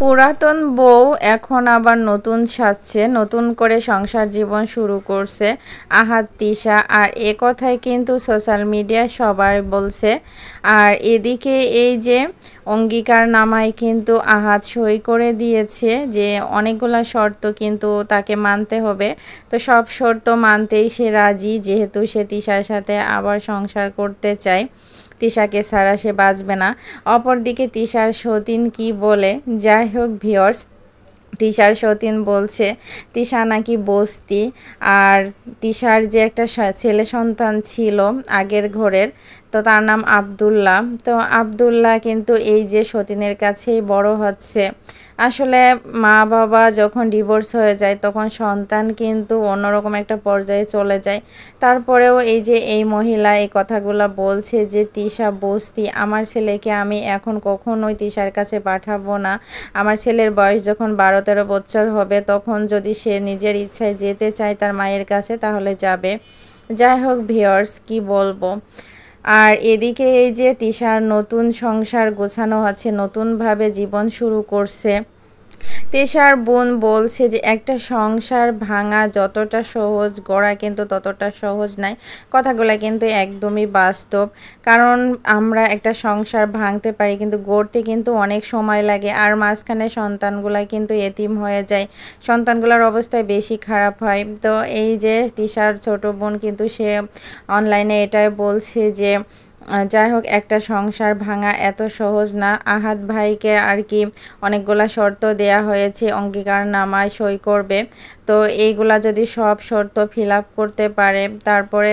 পুরাতন বউ এখন আবার নতুন সাজছে, নতুন করে সংসার জীবন শুরু করছে আহাদ তিশা। আর এ কথাই কিন্তু সোশ্যাল মিডিয়ায় সবাই বলছে। আর এদিকে এই যে অঙ্গীকারনামায় কিন্তু আহাদ সই করে দিয়েছে যে অনেকগুলা শর্ত কিন্তু তাকে মানতে হবে। তো সব শর্ত মানতেই সে রাজি, যেহেতু সে তিশার সাথে আবার সংসার করতে চায়। তিশাকে ছাড়া সে বাঁচবে না। অপরদিকে তিশার সতীন কি বলে, যাই হোক ভিউয়ার্স, তিশার সতীন বলছে তিশা নাকি বস্তি। আর তিশার যে একটা ছেলে সন্তান ছিল আগের ঘরের, তো তার নাম আব্দুল্লাহ। তো আব্দুল্লাহ কিন্তু এই যে সতীনের কাছেই বড় হচ্ছে। আসলে মা বাবা যখন ডিভোর্স হয়ে যায় তখন সন্তান কিন্তু অন্যরকম একটা পর্যায়ে চলে যায়। তারপরেও এই যে এই মহিলা এই কথাগুলো বলছে যে তিশা বস্তি, আমার ছেলেকে আমি এখন কখনোই তিশার কাছে পাঠাবো না। আমার ছেলের বয়স যখন 12-13 বছর হবে তখন যদি সে নিজের ইচ্ছায় যেতে চায় তার মায়ের কাছে তাহলে যাবে। যাই হোক ভিউয়ার্স, কি বলবো। আর এদিকে এই যে তিশার নতুন সংসার গোছানো আছে, নতুনভাবে জীবন শুরু করছে। তিশার বোন বলছে যে একটা সংসার ভাঙা যতটা সহজ, গড়া কিন্তু ততটা সহজ নয়। কথাগুলো কিন্তু একদমই বাস্তব। কারণ আমরা একটা সংসার ভাঙতে পারি কিন্তু গড়তে কিন্তু অনেক সময় লাগে। আর মাঝখানে সন্তানগুলা কিন্তু এতিম হয়ে যায়, সন্তানগুলোর অবস্থায় বেশি খারাপ হয়। তো এই যে তিশার ছোট বোন কিন্তু সে অনলাইনে এটাই বলছে যে যাই হোক, একটা সংসার ভাঙা এত সহজ না। আহাদ ভাইকে আর কি অনেকগুলা শর্ত দেয়া হয়েছে, অঙ্গীকারনামায় সই করবে। তো এইগুলা যদি সব শর্ত ফিল আপ করতে পারে তারপরে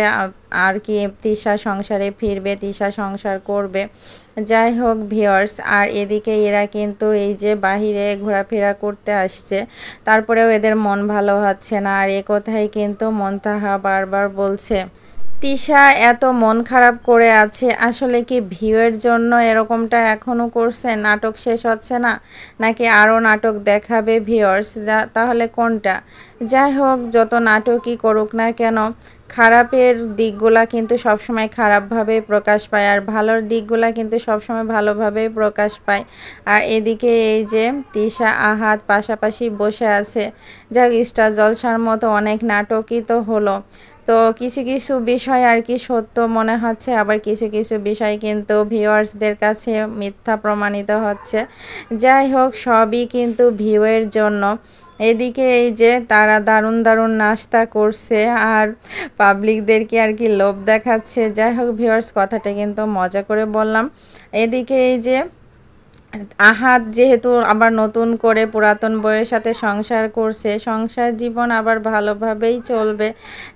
আর কি তিশা সংসারে ফিরবে, তিশা সংসার করবে। যাই হোক ভিউয়ার্স, আর এদিকে এরা কিন্তু এই যে বাহিরে ঘোরাফেরা করতে আসছে, তারপরেও এদের মন ভালো হচ্ছে না। আর এ কথাই কিন্তু মন্তাহা বারবার বলছে। তিশা এত মন খারাপ করে আছে, আসলে কি ভিউয়ের জন্য এরকমটা এখনও করছে? নাটক শেষ হচ্ছে না নাকি আরও নাটক দেখাবে ভিউয়ার্স? তাহলে কোনটা? যাই হোক, যত নাটকই করুক না কেন, খারাপের দিকগুলা কিন্তু সবসময় খারাপভাবে প্রকাশ পায় আর ভালোর দিকগুলা কিন্তু সবসময় ভালোভাবেই প্রকাশ পায়। আর এদিকে এই যে তিশা আহাদ পাশাপাশি বসে আছে। যাক, স্টার জলসার মতো অনেক নাটকই তো হলো। তো কিছু কিছু বিষয় আর কি সত্য মনে হচ্ছে, আবার কিছু কিছু বিষয় কিন্তু ভিউয়ার্সদের কাছে মিথ্যা প্রমাণিত হচ্ছে। যাই হোক, সবই কিন্তু ভিউয়ের জন্য। এদিকে এই যে তারা দারুণ দারুণ নাস্তা করছে আর পাবলিকদেরকে আর কি লোভ দেখাচ্ছে। যাই হোক ভিউয়ার্স, কথাটা কিন্তু মজা করে বললাম। এদিকে এই যে আহাদ যেহেতু আবার নতুন করে পুরাতন বউয়ের সাথে সংসার করছে, সংসার জীবন আবার ভালোভাবেই চলবে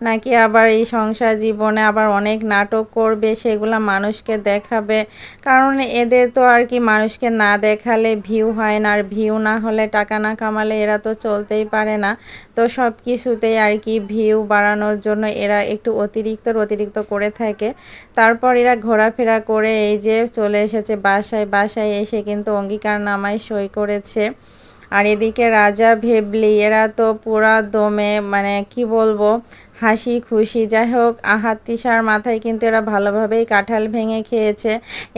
নাকি আবার এই সংসার জীবনে আবার অনেক নাটক করবে, সেগুলা মানুষকে দেখাবে? কারণ এদের তো আর কি মানুষকে না দেখালে ভিউ হয় না, আর ভিউ না হলে টাকা না কামালে এরা তো চলতেই পারে না। তো সব কিছুতেই আর কি ভিউ বাড়ানোর জন্য এরা একটু অতিরিক্ত করে থাকে। তারপর এরা ঘোরাফেরা করে এই যে চলে এসেছে বাসায়। বাসায় এসে কিন্তু অঙ্গীকারনামায় সই করেছে। আর এদিকে রাজা ভেবলি এরা তো পুরা দমে, মানে কি বলবো, হাসি খুশি। যাই হোক, আহাদ তিশার মাথায় কিন্তু এরা ভালোভাবেই কাঁঠাল ভেঙে খেয়েছে।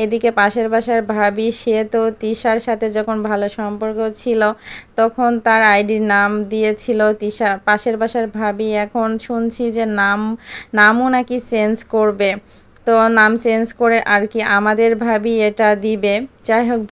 এদিকে পাশের বাসার ভাবি, সে তো তিশার সাথে যখন ভালো সম্পর্ক ছিল তখন তার আইডির নাম দিয়েছিল তিশা। পাশের বাসার ভাবি এখন শুনছি যে নামও নাকি চেঞ্জ করবে। তো নাম চেঞ্জ করে আর কি আমাদের ভাবি এটা দিবে। যাই হোক।